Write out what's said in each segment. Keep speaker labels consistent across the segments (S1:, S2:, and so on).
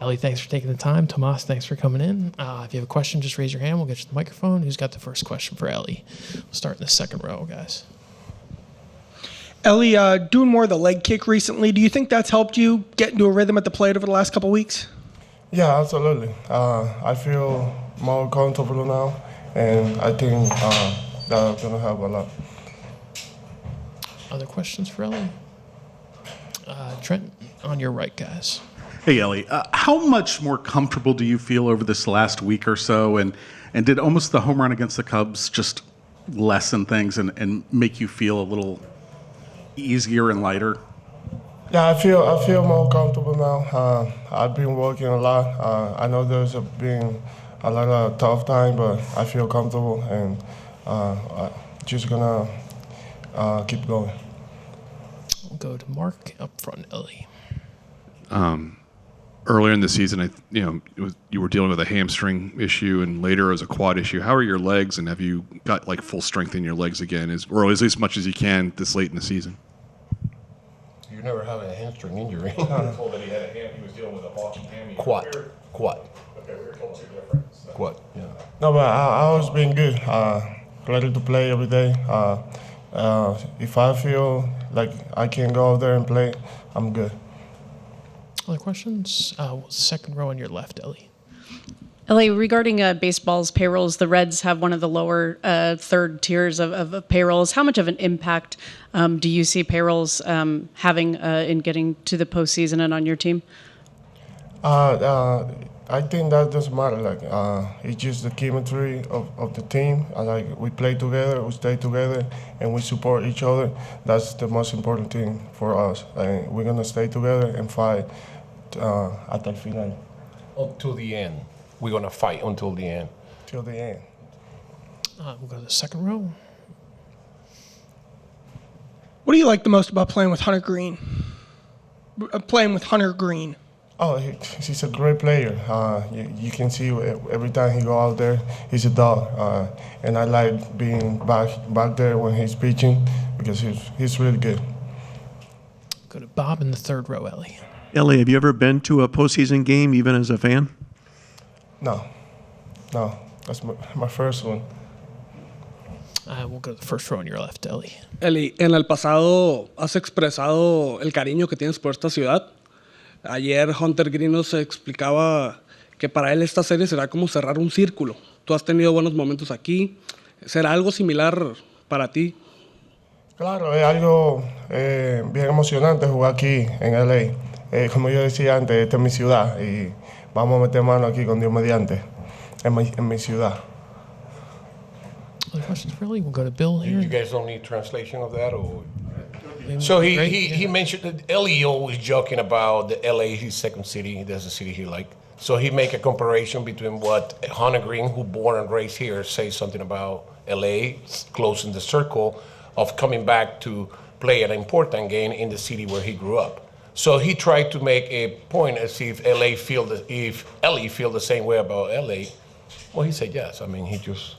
S1: Elly, thanks for taking the time. Tomas, thanks for coming in. If you have a question, just raise your hand. We'll get you the microphone. Who's got the first question for Elly? We'll start in the second row, guys.
S2: Elly, doing more of the leg kick recently, do you think that's helped you get into a rhythm at the plate over the last couple of weeks?
S3: Yeah, absolutely. I feel more comfortable now, and I think that's going to help a lot.
S1: Other questions for Elly? Trent, on your right, guys.
S4: Hey, Elly, how much more comfortable do you feel over this last week or so? And did almost the home run against the Cubs just lessen things and make you feel a little easier and lighter?
S3: Yeah, I feel more comfortable now. I've been working a lot. I know there's been a lot of tough time, but I feel comfortable, and just gonna keep going.
S1: We'll go to Mark up front, Elly.
S5: Earlier in the season, you were dealing with a hamstring issue, and later it was a quad issue. How are your legs, and have you got like full strength in your legs again, or at least as much as you can this late in the season?
S6: You never had a hamstring injury.
S7: We were told that he was dealing with a bulky hammy.
S6: Quad.
S7: Okay, we were told two different. So.
S6: Quad. Yeah.
S3: No, but I always been good. Ready to play every day. If I feel like I can go out there and play, I'm good.
S1: Other questions? Second row on your left, Elly.
S8: Elly, regarding baseball's payrolls, the Reds have one of the lower third tiers of payrolls. How much of an impact do you see payrolls having in getting to the postseason and on your team?
S3: I think that doesn't matter. It's just the chemistry of the team. We play together, we stay together, and we support each other. That's the most important thing for us. We're gonna stay together and fight hasta el final.
S6: Until the end. We're going to fight until the end.
S3: Till the end.
S1: We'll go to the second row.
S2: What do you like the most about playing with Hunter Green?
S3: Oh, he's a great player. You can see every time he go out there, he's a dog. And I like being back there when he's pitching because he's really good.
S1: Go to Bob in the third row, Elly.
S9: Elly, have you ever been to a postseason game, even as a fan?
S3: No, that's my first one.
S1: We'll go to the first row on your left, Elly.
S10: Elly, en el pasado has expresado el cariño que tienes por esta ciudad. Ayer Hunter Green nos explicaba que para él esta serie será como cerrar un círculo. Tú has tenido buenos momentos aquí. ¿Será algo similar para ti?
S3: Claro, es algo bien emocionante jugar aquí en LA. Como yo decía antes, esta es mi ciudad y vamos a meter mano aquí con Dios mediante, en mi ciudad.
S1: Other questions for Elly? We'll go to Bill here.
S6: You guys don't need translation of that? Or? So he mentioned that Elly always joking about the LA, his second city. That's the city he liked. So he make a comparison between what Hunter Green, who born and raised here, says something about LA, closing the circle of coming back to play an important game in the city where he grew up. So he tried to make a point as if Elly feel the same way about LA. Well, he said yes. I mean, he just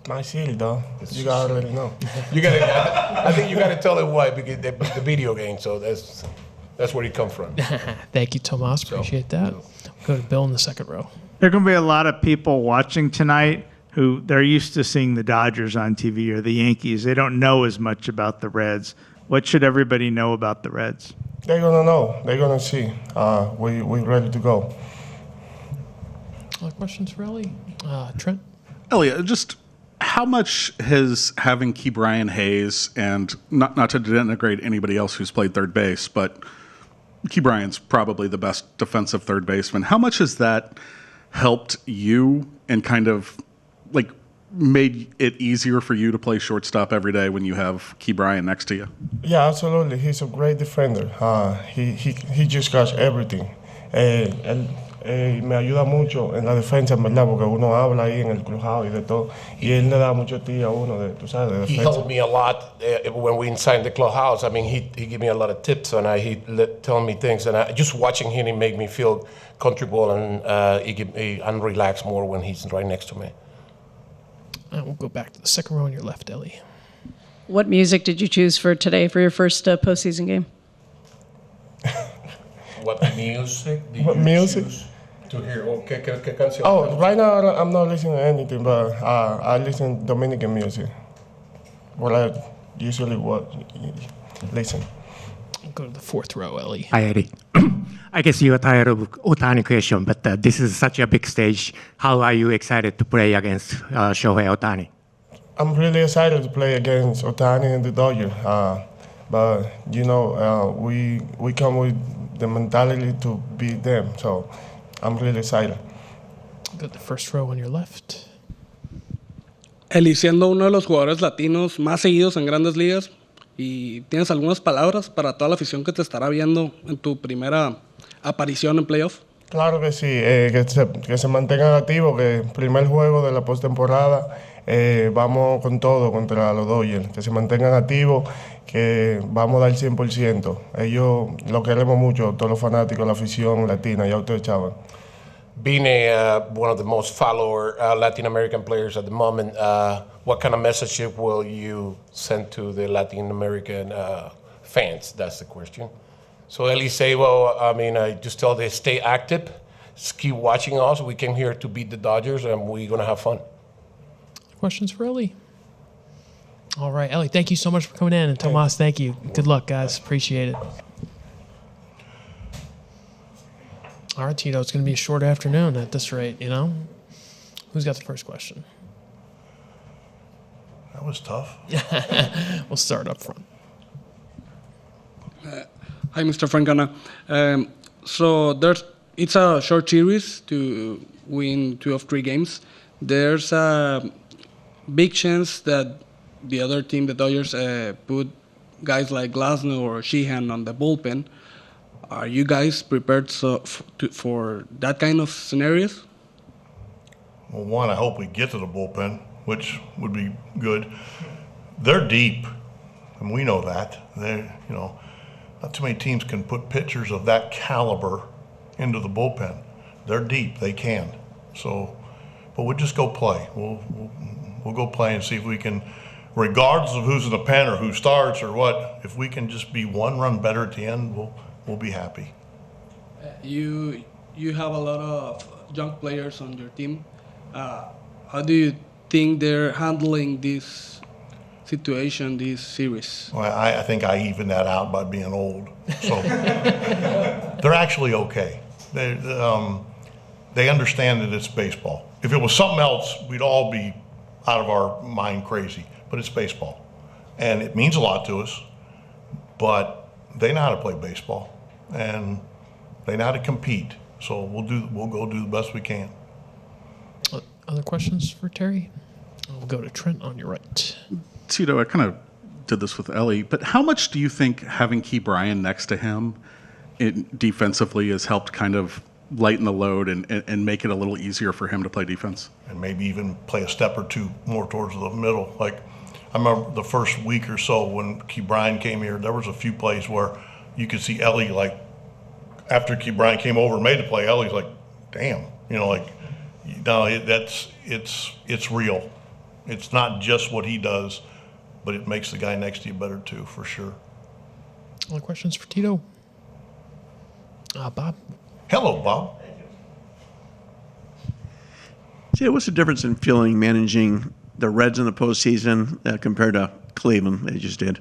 S3: my city, though. You gotta already know.
S6: I think you gotta tell him why, because the video game. So that's where he come from.
S1: Thank you, Tomas. Appreciate that. We'll go to Bill in the second row.
S11: There are going to be a lot of people watching tonight who they're used to seeing the Dodgers on TV or the Yankees. They don't know as much about the Reds. What should everybody know about the Reds?
S3: They're gonna know. They're gonna see. We're ready to go.
S1: Other questions for Elly? Trent?
S4: Elly, just how much has having Ke'Bryan Hayes, and not to denigrate anybody else who's played third base, but Ke'Bryan's probably the best defensive third baseman. How much has that helped you and kind of like made it easier for you to play shortstop every day when you have Ke'Bryan next to you?
S3: Yeah, absolutely. He's a great defender. He just got everything. Me ayuda mucho en la defensa, en verdad, porque uno habla ahí en el crujado y de todo. Y él le da mucho tiro a uno, tú sabes, de defensa.
S6: He helped me a lot when we inside the clubhouse. I mean, he gave me a lot of tips, and he tell me things. And just watching him, he make me feel comfortable and relax more when he's right next to me.
S1: We'll go back to the second row on your left, Elly.
S8: What music did you choose for today for your first postseason game?
S6: what music did
S3: What
S6: you
S3: music?
S6: choose to hear? ¿Qué canción?
S3: Oh, right now I'm not listening to anything, but I listen Dominican music. What I usually listen.
S1: Go to the fourth row, Elly.
S12: Hi, Eddie. I guess you are tired of Ohtani question, but this is such a big stage. How are you excited to play against Shohei Ohtani?
S3: I'm really excited to play against Ohtani and the Dodgers. But you know, we come with the mentality to beat them, so I'm really excited.
S1: Go to the first row on your left.
S10: Elly, siendo uno de los jugadores latinos más seguidos en Grandes Ligas, y tienes algunas palabras para toda la afición que te estará viendo en tu primera aparición en playoff.
S3: Claro que sí, que se mantengan activos, que el primer juego de la postemporada vamos con todo contra los Dodgers, que se mantengan activos, que vamos a dar 100%. Ellos lo queremos mucho, todos los fanáticos, la afición latina, ya ustedes saben.
S6: Being one of the most follower Latin American players at the moment, what kind of message will you send to the Latin American fans? That's the question. So Elly say, well, I mean, just tell them stay active, just keep watching us. We came here to beat the Dodgers, and we're going to have fun.
S1: Questions for Elly? All right, Elly, thank you so much for coming in. And Tomas, thank you. Good luck, guys. Appreciate it. All right, Tito, it's going to be a short afternoon at this rate, you know? Who's got the first question?
S13: That was tough.
S1: We'll start up front.
S10: Hi, Mr. Francona. So it's a short series to win 2 of 3 games. There's a big chance that the other team, the Dodgers, put guys like Glasnow or Sheehan on the bullpen. Are you guys prepared for that kind of scenarios?
S13: Well, one, I hope we get to the bullpen, which would be good. They're deep, and we know that. Not too many teams can put pitchers of that caliber into the bullpen. They're deep. They can. So, but we'll just go play. We'll go play and see if we can, regardless of who's in the pen or who starts or what, if we can just be 1 run better at the end, we'll be happy.
S10: You have a lot of young players on your team. How do you think they're handling this situation, this series?
S13: Well, I think I even that out by being old. So they're actually okay. They understand that it's baseball. If it was something else, we'd all be out of our mind crazy. But it's baseball, and it means a lot to us. But they know how to play baseball, and they know how to compete. So we'll go do the best we can.
S1: Other questions for Terry? We'll go to Trent on your right.
S4: Tito, I kind of did this with Elly, but how much do you think having Key Bryan next to him defensively has helped kind of lighten the load and make it a little easier for him to play defense?
S13: And maybe even play a step or 2 more towards the middle. Like, I remember the first week or so when Key Bryan came here, there was a few plays where you could see Elly, like, after Key Bryan came over and made the play, Elly's like, damn, it's real. It's not just what he does, but it makes the guy next to you better too, for sure.
S1: Other questions for Tito? Bob.
S13: Hello, Bob.
S9: See, what's the difference in feeling managing the Reds in the postseason compared to Cleveland they just did?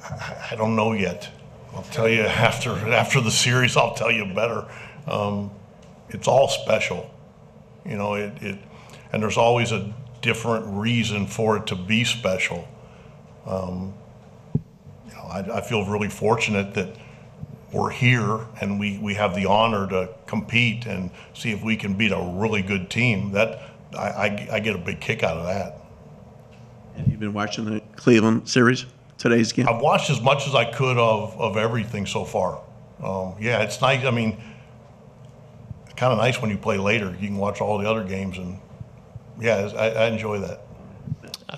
S13: I don't know yet. I'll tell you after the series. I'll tell you better. It's all special, and there's always a different reason for it to be special. I feel really fortunate that we're here and we have the honor to compete and see if we can beat a really good team. That I get a big kick out of that.
S9: Have you been watching the Cleveland series, today's game?
S13: I've watched as much as I could of everything so far. Yeah, it's nice. I mean, it's kind of nice when you play later. You can watch all the other games, and yeah, I enjoy that.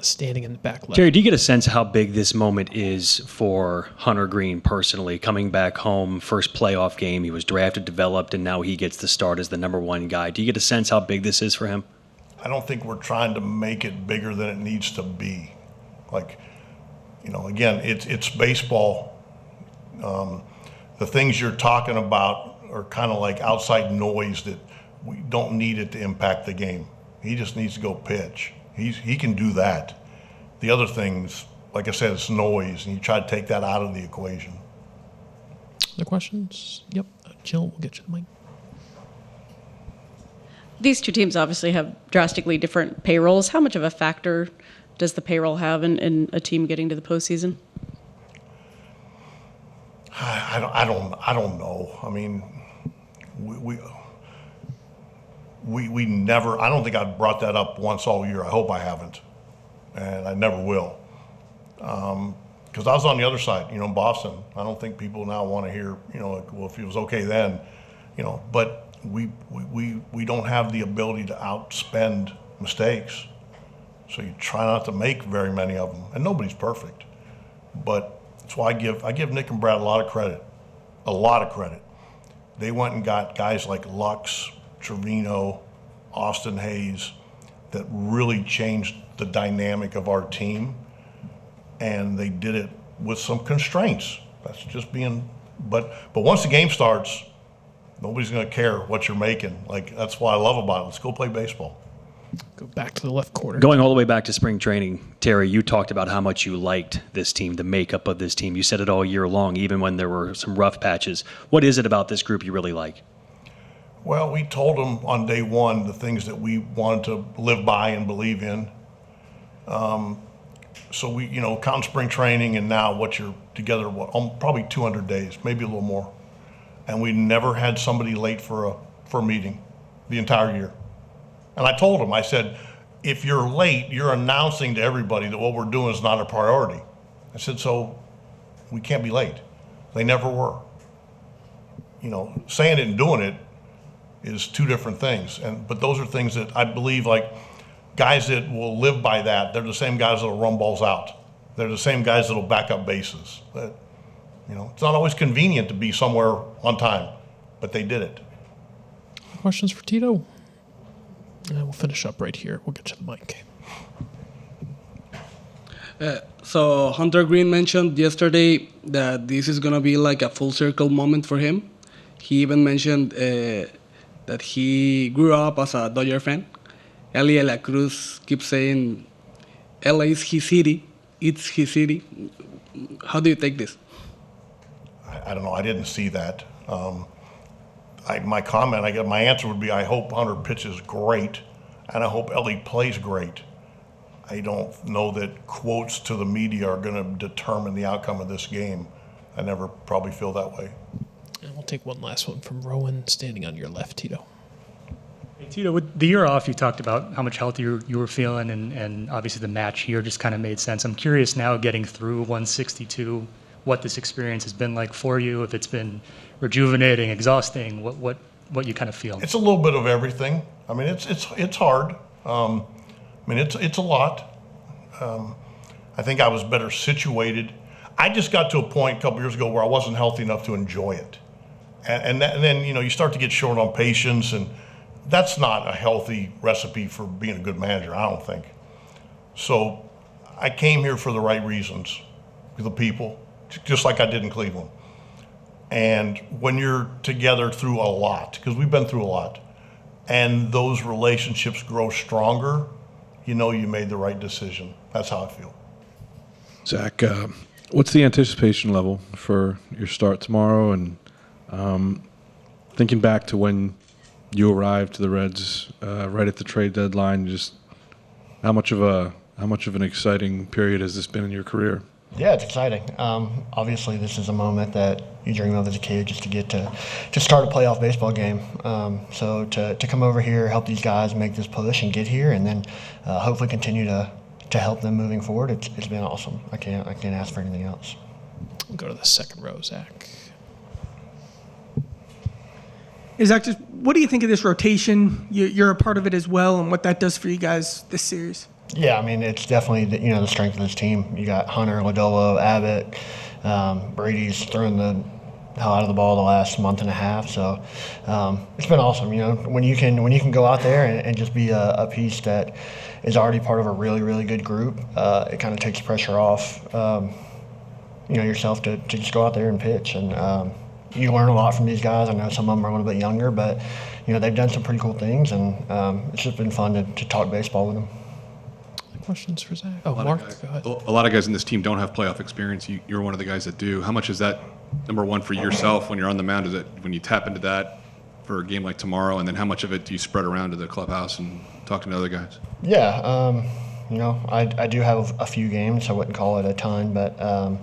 S1: Standing in the back left.
S14: Terry, do you get a sense how big this moment is for Hunter Green personally? Coming back home, first playoff game, he was drafted, developed, and now he gets the start as the number 1 guy. Do you get a sense how big this is for him?
S13: I don't think we're trying to make it bigger than it needs to be. Like, again, it's baseball. the things you're talking about are kind of like outside noise that we don't need it to impact the game. He just needs to go pitch. He can do that. The other things, like I said, it's noise, and you try to take that out of the equation.
S1: Other questions? Yep. Jill, we'll get you the mic.
S8: These two teams obviously have drastically different payrolls. How much of a factor does the payroll have in a team getting to the postseason?
S13: I don't know. I mean, we never. I don't think I've brought that up once all year. I hope I haven't, and I never will. Because I was on the other side, in Boston. I don't think people now want to hear, like, well, if it was okay then, But we don't have the ability to outspend mistakes, so you try not to make very many of them. And nobody's perfect, but that's why I give Nick and Brad a lot of credit. They went and got guys like Lux, Trevino, Austin Hayes, that really changed the dynamic of our team. And they did it with some constraints. That's just being, but once the game starts, nobody's going to care what you're making. Like, that's what I love about it. Let's go play baseball.
S1: Go back to the left quarter.
S14: Going all the way back to spring training, Terry, you talked about how much you liked this team, the makeup of this team. You said it all year long, even when there were some rough patches. What is it about this group you really like?
S13: Well, we told them on day one the things that we wanted to live by and believe in. So we, count spring training and now what you're together, probably 200 days, maybe a little more. And we never had somebody late for a meeting the entire year. And I told them, I said, if you're late, you're announcing to everybody that what we're doing is not a priority. I said, so we can't be late. They never were. Saying it and doing it is two different things. But those are things that I believe, like, guys that will live by that, they're the same guys that'll run balls out. They're the same guys that'll back up bases. It's not always convenient to be somewhere on time, but they did it.
S1: Questions for Tito? And we'll finish up right here. We'll get you the mic.
S10: So Hunter Green mentioned yesterday that this is going to be like a full circle moment for him. He even mentioned that he grew up as a Dodger fan. Elly De La Cruz keeps saying, LA is his city, it's his city. How do you take this?
S13: I don't know. I didn't see that. My answer would be, I hope Hunter pitches great, and I hope Elly plays great. I don't know that quotes to the media are going to determine the outcome of this game. I never probably feel that way.
S1: And we'll take one last one from Rowan, standing on your left, Tito.
S15: Hey, Tito, with the year off, you talked about how much healthier you were feeling, and obviously the match here just kind of made sense. I'm curious now, getting through 162, what this experience has been like for you, if it's been rejuvenating, exhausting, what you kind of feel.
S13: It's a little bit of everything. I mean, it's hard. It's a lot. I think I was better situated. I just got to a point a couple years ago where I wasn't healthy enough to enjoy it. And then, you start to get short on patience, and that's not a healthy recipe for being a good manager, I don't think. So I came here for the right reasons, for the people, just like I did in Cleveland. And when you're together through a lot, because we've been through a lot, and those relationships grow stronger, you made the right decision. That's how I feel.
S16: Zach, what's the anticipation level for your start tomorrow? And thinking back to when you arrived to the Reds right at the trade deadline, just how much of an exciting period has this been in your career?
S17: Yeah, it's exciting. Obviously, this is a moment that you dream of as a kid, just to get to start a playoff baseball game. So to come over here, help these guys make this push and get here, and then hopefully continue to help them moving forward. It's been awesome. I can't ask for anything else.
S1: We'll go to the second row, Zach.
S2: Hey, Zach, just what do you think of this rotation? You're a part of it as well, and what that does for you guys this series.
S17: Yeah, I mean, it's definitely the strength of this team. You got Hunter, Lodolo, Abbott, Brady's thrown the hell out of the ball the last month and a half. So it's been awesome. When you can go out there and just be a piece that is already part of a really, really good group, it kind of takes pressure off yourself to just go out there and pitch. And you learn a lot from these guys. I know some of them are a little bit younger, but they've done some pretty cool things, and it's just been fun to talk baseball with them.
S1: Questions for Zach? Oh, Mark, go ahead.
S5: A lot of guys in this team don't have playoff experience. You're one of the guys that do. How much is that, number one, for yourself when you're on the mound? Is it when you tap into that for a game like tomorrow, and then how much of it do you spread around to the clubhouse and talking to other guys?
S17: Yeah, I do have a few games. I wouldn't call it a ton, but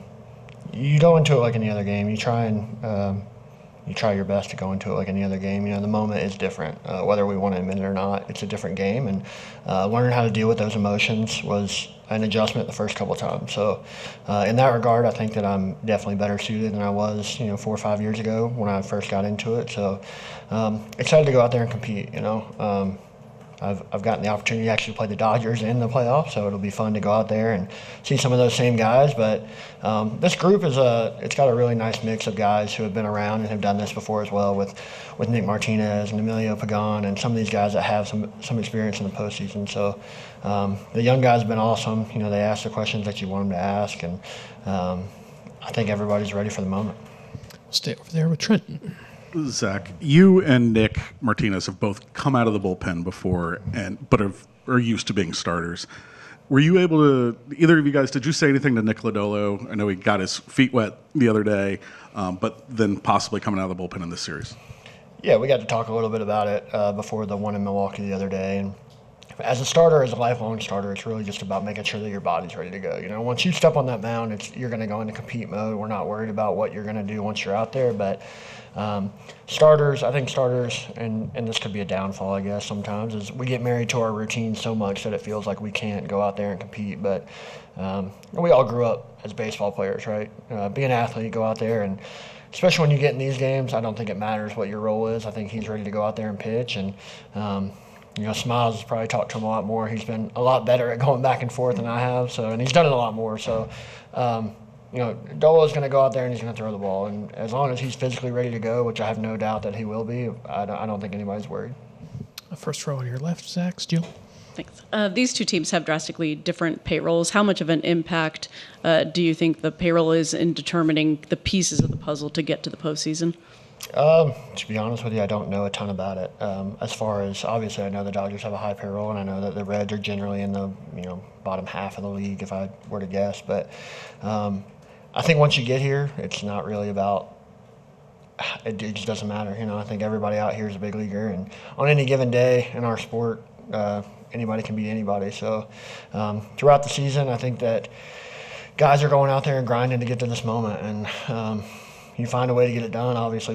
S17: you go into it like any other game. You try your best to go into it like any other game. The moment is different, whether we want to admit it or not. It's a different game, and learning how to deal with those emotions was an adjustment the first couple of times. So, in that regard, I think that I'm definitely better suited than I was, 4 or 5 years ago when I first got into it. So, excited to go out there and compete. I've gotten the opportunity to actually play the Dodgers in the playoffs, so it'll be fun to go out there and see some of those same guys. But this group it's got a really nice mix of guys who have been around and have done this before as well, with Nick Martinez and Emilio Pagan and some of these guys that have some experience in the postseason. So the young guys have been awesome. They ask the questions that you want them to ask, and I think everybody's ready for the moment.
S1: Stay over there with Trenton.
S4: Zach, you and Nick Martinez have both come out of the bullpen before, but are used to being starters. Were you able to, either of you guys, did you say anything to Nick Lodolo? I know he got his feet wet the other day, but then possibly coming out of the bullpen in this series.
S17: Yeah, we got to talk a little bit about it before the one in Milwaukee the other day. And as a starter, as a lifelong starter, it's really just about making sure that your body's ready to go. Once you step on that mound, you're going to go into compete mode. We're not worried about what you're going to do once you're out there, but starters, and this could be a downfall, I guess, sometimes, is we get married to our routine so much that it feels like we can't go out there and compete. But we all grew up as baseball players, right? Being an athlete, go out there, and especially when you get in these games, I don't think it matters what your role is. I think he's ready to go out there and pitch, and Smiles has probably talked to him a lot more. He's been a lot better at going back and forth than I have, and he's done it a lot more. So, Dolo's going to go out there and he's going to throw the ball. And as long as he's physically ready to go, which I have no doubt that he will be, I don't think anybody's worried.
S1: First row on your left, Zach, Jill.
S8: Thanks. These two teams have drastically different payrolls. How much of an impact do you think the payroll is in determining the pieces of the puzzle to get to the postseason?
S17: To be honest with you, I don't know a ton about it. As far as, obviously, I know the Dodgers have a high payroll, and I know that the Reds are generally in the bottom half of the league, if I were to guess. But I think once you get here, it's not really about. It just doesn't matter. I think everybody out here is a big leaguer, and on any given day in our sport, anybody can beat anybody. So throughout the season, I think that guys are going out there and grinding to get to this moment, and you find a way to get it done. Obviously,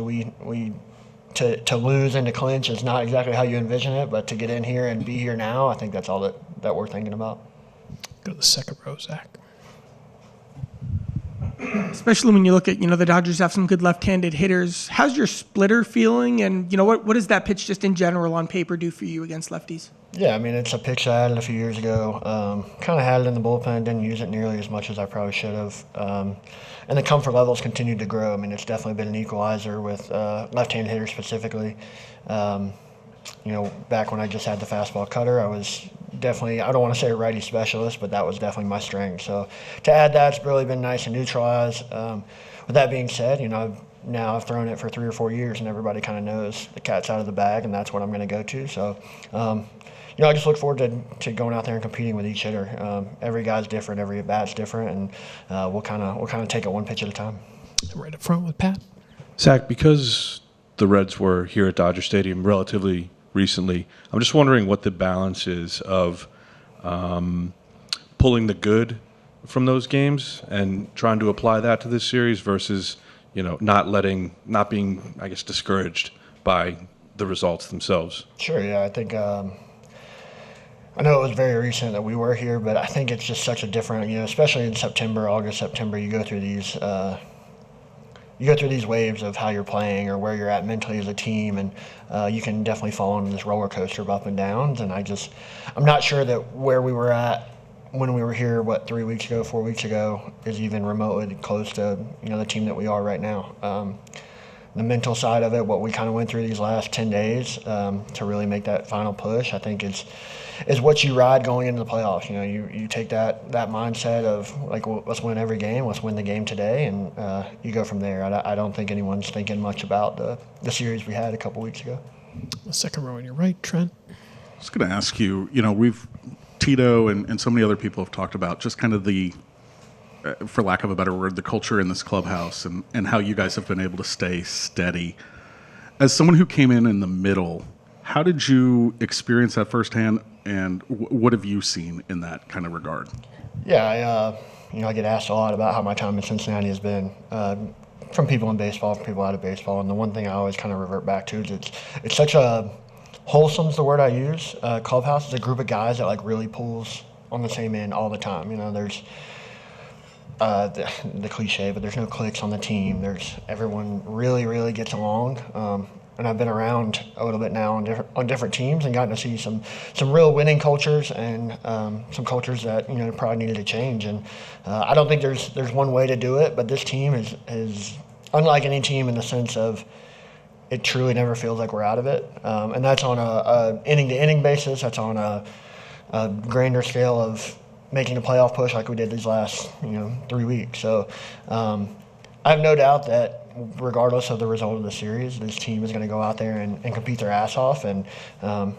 S17: to lose and to clinch is not exactly how you envision it, but to get in here and be here now, I think that's all that we're thinking about.
S1: Go to the second row, Zach.
S2: Especially when you look at, the Dodgers have some good left-handed hitters. How's your splitter feeling? And, what does that pitch just in general on paper do for you against lefties?
S17: Yeah, it's a pitch I added a few years ago. Kind of had it in the bullpen, didn't use it nearly as much as I probably should have. And the comfort levels continued to grow. It's definitely been an equalizer with left-handed hitters specifically. Back when I just had the fastball cutter, I was definitely, I don't want to say a righty specialist, but that was definitely my strength. So to add that's really been nice and neutralize. With that being said, I've thrown it for 3 or 4 years, and everybody kind of knows the cat's out of the bag, and that's what I'm going to go to. So, I just look forward to going out there and competing with each hitter. Every guy's different, every at-bat's different, and we'll kind of take it one pitch at a time.
S1: Right up front with Pat.
S16: Zach, because the Reds were here at Dodger Stadium relatively recently, I'm just wondering what the balance is of pulling the good from those games and trying to apply that to this series versus, not being, I guess, discouraged by the results themselves.
S17: Sure, yeah. I think I know it was very recent that we were here, but I think it's just such a different, especially in August, September, you go through these waves of how you're playing or where you're at mentally as a team, and you can definitely fall on this roller coaster of up and downs. And I'm not sure that where we were at when we were here, 4 weeks ago, is even remotely close to the team that we are right now. The mental side of it, what we kind of went through these last 10 days to really make that final push, I think is what you ride going into the playoffs. You take that mindset of like, well, let's win every game, let's win the game today, and you go from there. I don't think anyone's thinking much about the series we had a couple weeks ago.
S1: The second row on your right, Trent.
S4: I was going to ask you, Tito and so many other people have talked about just kind of the, for lack of a better word, the culture in this clubhouse and how you guys have been able to stay steady. As someone who came in the middle, how did you experience that firsthand, and what have you seen in that kind of regard?
S17: Yeah, I get asked a lot about how my time in Cincinnati has been from people in baseball, from people out of baseball, and the one thing I always kind of revert back to is it's such a wholesome's the word I use. Clubhouse is a group of guys that like really pulls on the same end all the time. There's the cliche, but there's no cliques on the team. Everyone really, really gets along. And I've been around a little bit now on different teams and gotten to see some real winning cultures and some cultures that probably needed to change. And I don't think there's one way to do it, but this team is unlike any team in the sense of it truly never feels like we're out of it. And that's on a inning-to-inning basis. That's on a grander scale of making a playoff push like we did these last 3 weeks. So I have no doubt that regardless of the result of the series, this team is going to go out there and compete their ass off. And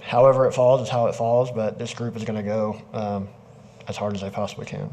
S17: however it falls is how it falls, but this group is going to go as hard as they possibly can.